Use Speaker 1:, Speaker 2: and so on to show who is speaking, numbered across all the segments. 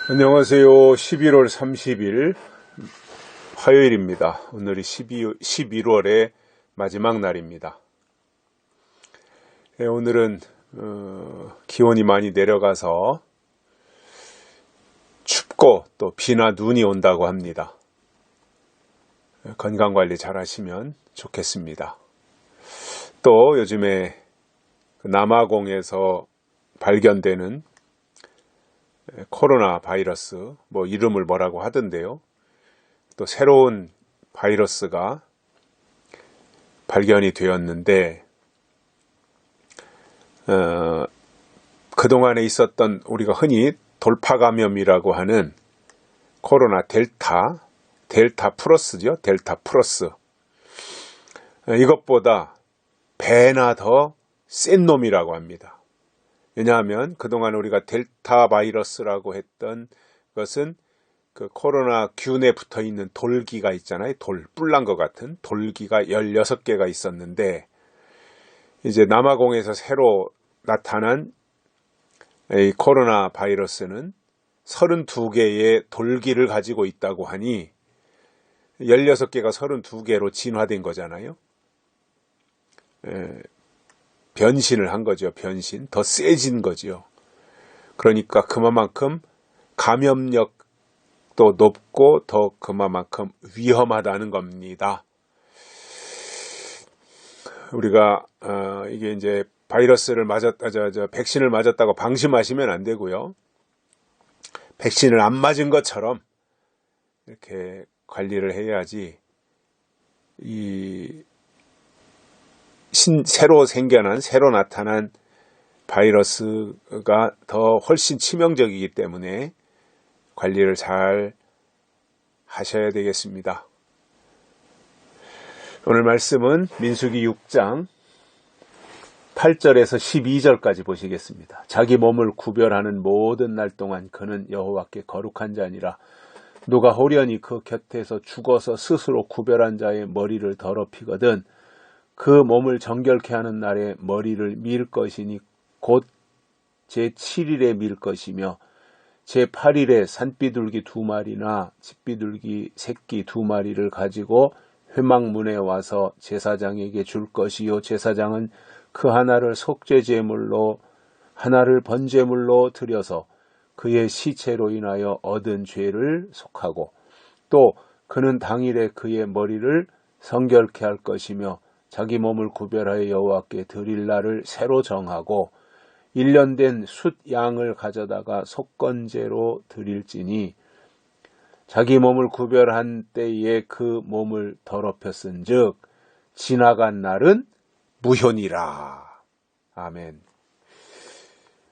Speaker 1: 안녕하세요. 11월 30일 화요일입니다. 오늘이 11월의 마지막 날입니다. 오늘은 기온이 많이 내려가서 춥고 또 비나 눈이 온다고 합니다. 건강관리 잘 하시면 좋겠습니다. 또 요즘에 남아공에서 발견되는 코로나 바이러스, 이름을 뭐라고 하던데요. 또 새로운 바이러스가 발견이 되었는데, 그동안에 있었던 우리가 흔히 돌파 감염이라고 하는 코로나 델타 플러스죠. 델타 플러스. 이것보다 배나 더 센 놈이라고 합니다. 왜냐하면 그동안 우리가 델타 바이러스라고 했던 것은 그 코로나 균에 붙어 있는 돌기가 있잖아요. 뿔난 것 같은 돌기가 16개가 있었는데, 이제 남아공에서 새로 나타난 이 코로나 바이러스는 32개의 돌기를 가지고 있다고 하니 16개가 32개로 진화된 거잖아요. 변신을 한 거죠. 변신. 더 세진 거죠. 그러니까 그만큼 감염력도 높고 더 그만큼 위험하다는 겁니다. 우리가 이게 이제 바이러스를 백신을 맞았다고 방심하시면 안 되고요. 백신을 안 맞은 것처럼 이렇게 관리를 해야지 새로 나타난 바이러스가 더 훨씬 치명적이기 때문에 관리를 잘 하셔야 되겠습니다. 오늘 말씀은 민수기 6장 8절에서 12절까지 보시겠습니다. 자기 몸을 구별하는 모든 날 동안 그는 여호와께 거룩한 자니라. 누가 호련히 그 곁에서 죽어서 스스로 구별한 자의 머리를 더럽히거든 그 몸을 정결케 하는 날에 머리를 밀 것이니 곧 제7일에 밀 것이며 제8일에 산비둘기 2마리나 집비둘기 새끼 2마리를 가지고 회막문에 와서 제사장에게 줄 것이요 제사장은 그 하나를 속죄제물로 하나를 번제물로 드려서 그의 시체로 인하여 얻은 죄를 속하고 또 그는 당일에 그의 머리를 성결케 할 것이며 자기 몸을 구별하여 여호와께 드릴 날을 새로 정하고 1년 된 숫 양을 가져다가 속건제로 드릴지니 자기 몸을 구별한 때에 그 몸을 더럽혔은즉 지나간 날은 무효니라. 아멘.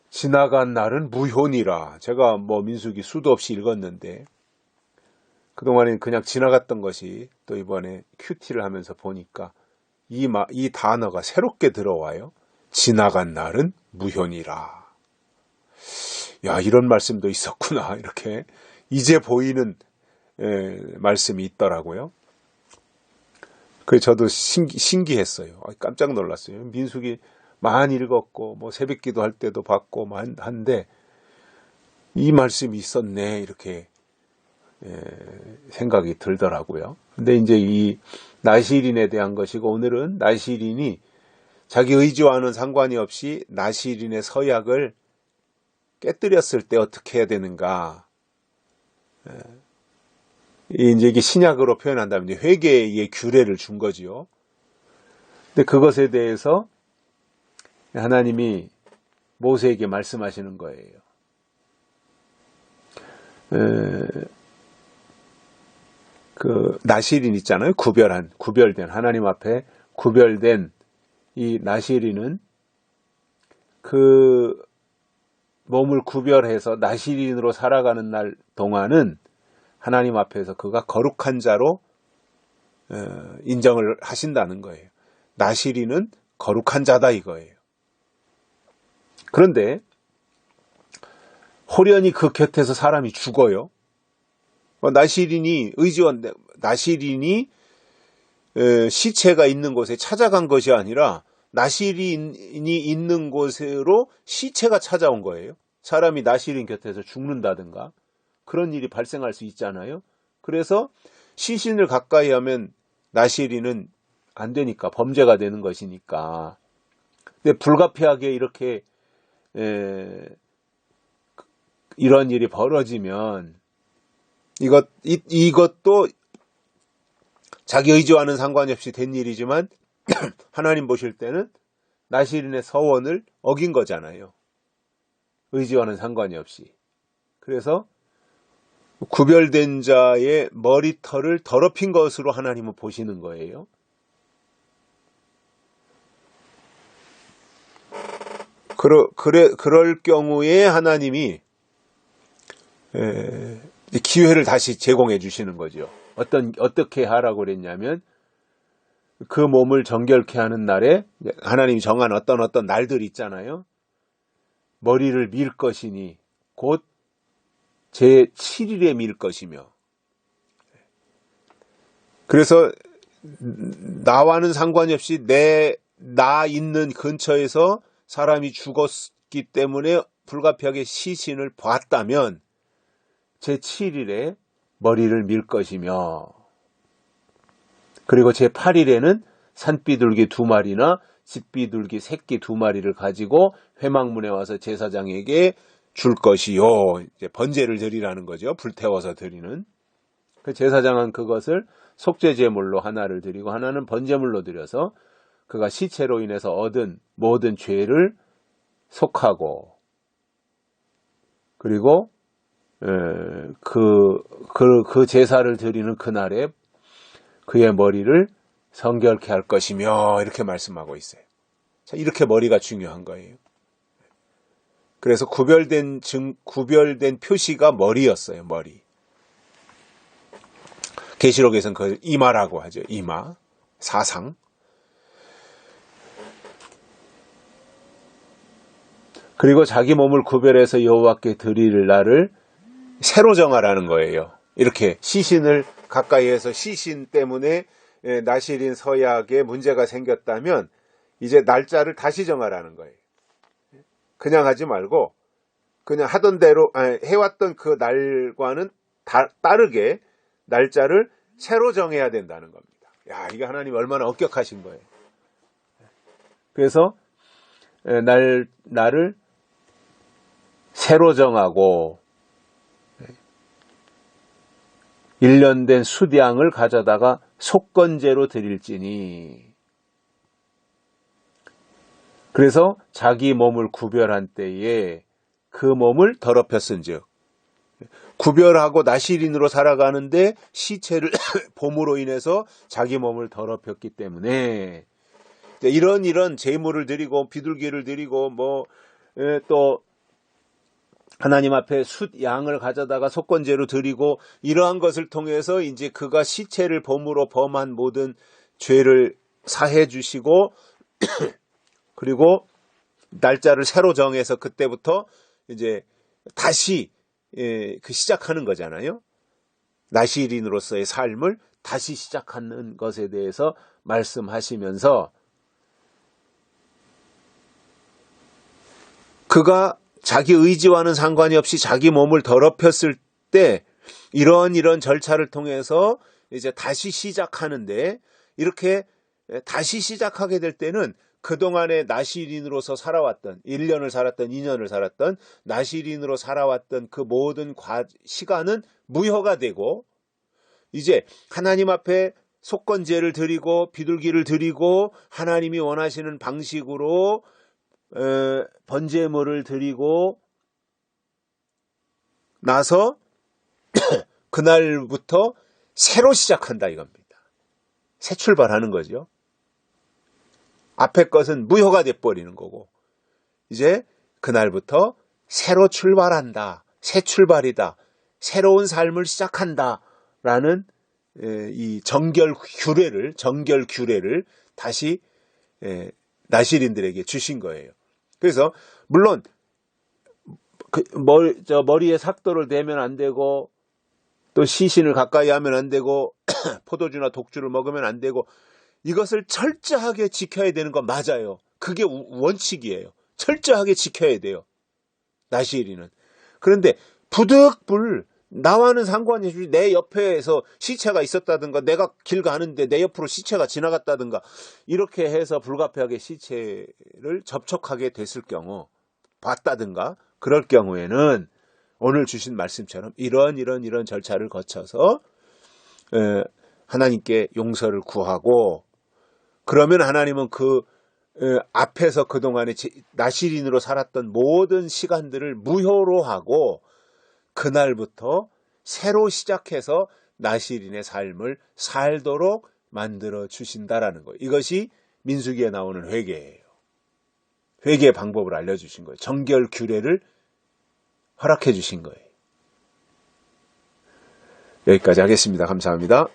Speaker 1: 지나간 날은 무효니라. 제가 민수기 수도 없이 읽었는데 그동안엔 그냥 지나갔던 것이 또 이번에 큐티를 하면서 보니까 이 단어가 새롭게 들어와요. 지나간 날은 무효니라. 야, 이런 말씀도 있었구나. 이렇게 이제 보이는 말씀이 있더라고요. 그래서 저도 신기했어요. 깜짝 놀랐어요. 민수기 많이 읽었고 새벽기도 할 때도 봤고 한데 이 말씀이 있었네. 이렇게 생각이 들더라고요. 근데 이제 이 나실인에 대한 것이고 오늘은 나실인이 자기 의지와는 상관이 없이 나실인의 서약을 깨뜨렸을 때 어떻게 해야 되는가. 이제 이게 신약으로 표현한다면 이제 회개의 규례를 준 거지요. 근데 그것에 대해서 하나님이 모세에게 말씀하시는 거예요. 그 나실인 있잖아요. 구별된 하나님 앞에 구별된 이 나실인은 그 몸을 구별해서 나실인으로 살아가는 날 동안은 하나님 앞에서 그가 거룩한 자로 인정을 하신다는 거예요. 나실인은 거룩한 자다 이거예요. 그런데 호련히 그 곁에서 사람이 죽어요. 나실인이 시체가 있는 곳에 찾아간 것이 아니라 나실인이 있는 곳으로 시체가 찾아온 거예요. 사람이 나실인 곁에서 죽는다든가 그런 일이 발생할 수 있잖아요. 그래서 시신을 가까이 하면 나시린은 안 되니까, 범죄가 되는 것이니까. 근데 불가피하게 이렇게 이런 일이 벌어지면 이것도 자기 의지와는 상관이 없이 된 일이지만 하나님 보실 때는 나시린의 서원을 어긴 거잖아요. 의지와는 상관이 없이. 그래서 구별된 자의 머리털을 더럽힌 것으로 하나님은 보시는 거예요. 그럴 경우에 하나님이 기회를 다시 제공해 주시는 거죠. 어떻게 하라고 그랬냐면, 그 몸을 정결케 하는 날에 하나님이 정한 어떤 날들 있잖아요. 머리를 밀 것이니 곧 제7일에 밀 것이며. 그래서 나와는 상관이 없이 나 있는 근처에서 사람이 죽었기 때문에 불가피하게 시신을 봤다면 제7일에 머리를 밀 것이며, 그리고 제8일에는 산비둘기 2마리나 집비둘기 새끼 2마리를 가지고 회막문에 와서 제사장에게 줄 것이요. 이제 번제를 드리라는 거죠. 불태워서 드리는. 그 제사장은 그것을 속죄제물로 하나를 드리고 하나는 번제물로 드려서 그가 시체로 인해서 얻은 모든 죄를 속하고, 그리고 그 제사를 드리는 그날에 그의 머리를 성결케 할 것이며, 이렇게 말씀하고 있어요. 자, 이렇게 머리가 중요한 거예요. 그래서 구별된 표시가 머리였어요. 머리. 계시록에서는 그걸 이마라고 하죠. 이마, 사상. 그리고 자기 몸을 구별해서 여호와께 드릴 날을 새로 정하라는 거예요. 이렇게 시신을 가까이에서 시신 때문에 나시린 서약에 문제가 생겼다면 이제 날짜를 다시 정하라는 거예요. 그냥 하지 말고 그냥 하던 대로 해왔던 그 날과는 다르게 날짜를 새로 정해야 된다는 겁니다. 야, 이게 하나님 얼마나 엄격하신 거예요. 그래서 날을 새로 정하고 1년 된 숫양을 가져다가 속건제로 드릴지니. 그래서 자기 몸을 구별한 때에 그 몸을 더럽혔은즉, 구별하고 나시린으로 살아가는데 시체를 봄으로 인해서 자기 몸을 더럽혔기 때문에 이런 제물을 드리고 비둘기를 드리고 또 하나님 앞에 숫양을 가져다가 속건제로 드리고 이러한 것을 통해서 이제 그가 시체를 봄으로 범한 모든 죄를 사해 주시고 그리고 날짜를 새로 정해서 그때부터 이제 다시 시작하는 거잖아요. 나시린으로서의 삶을 다시 시작하는 것에 대해서 말씀하시면서, 그가 자기 의지와는 상관이 없이 자기 몸을 더럽혔을 때 이런 절차를 통해서 이제 다시 시작하는데, 이렇게 다시 시작하게 될 때는 그동안에 나시린으로서 살아왔던 1년을 살았던 2년을 살았던 나시린으로 살아왔던 그 모든 시간은 무효가 되고, 이제 하나님 앞에 속건제를 드리고 비둘기를 드리고 하나님이 원하시는 방식으로 번제물을 드리고 나서 그날부터 새로 시작한다 이겁니다. 새 출발하는 거죠. 앞에 것은 무효가 돼버리는 거고 이제 그날부터 새로 출발한다. 새 출발이다. 새로운 삶을 시작한다. 라는 이 정결 규례를 다시 나시린들에게 주신 거예요. 그래서 물론 머리에 삭도를 대면 안 되고 또 시신을 가까이 하면 안 되고 포도주나 독주를 먹으면 안 되고 이것을 철저하게 지켜야 되는 건 맞아요. 그게 원칙이에요. 철저하게 지켜야 돼요. 나시린은. 그런데 부득불 나와는 상관이 없이 내 옆에서 시체가 있었다든가 내가 길 가는데 내 옆으로 시체가 지나갔다든가 이렇게 해서 불가피하게 시체를 접촉하게 됐을 경우 봤다든가 그럴 경우에는 오늘 주신 말씀처럼 이런 절차를 거쳐서 하나님께 용서를 구하고 그러면 하나님은 그 앞에서 그동안에 나실인으로 살았던 모든 시간들을 무효로 하고 그날부터 새로 시작해서 나실인의 삶을 살도록 만들어 주신다라는 거예요. 이것이 민수기에 나오는 회개예요. 회개의 방법을 알려주신 거예요. 정결 규례를 허락해 주신 거예요. 여기까지 하겠습니다. 감사합니다.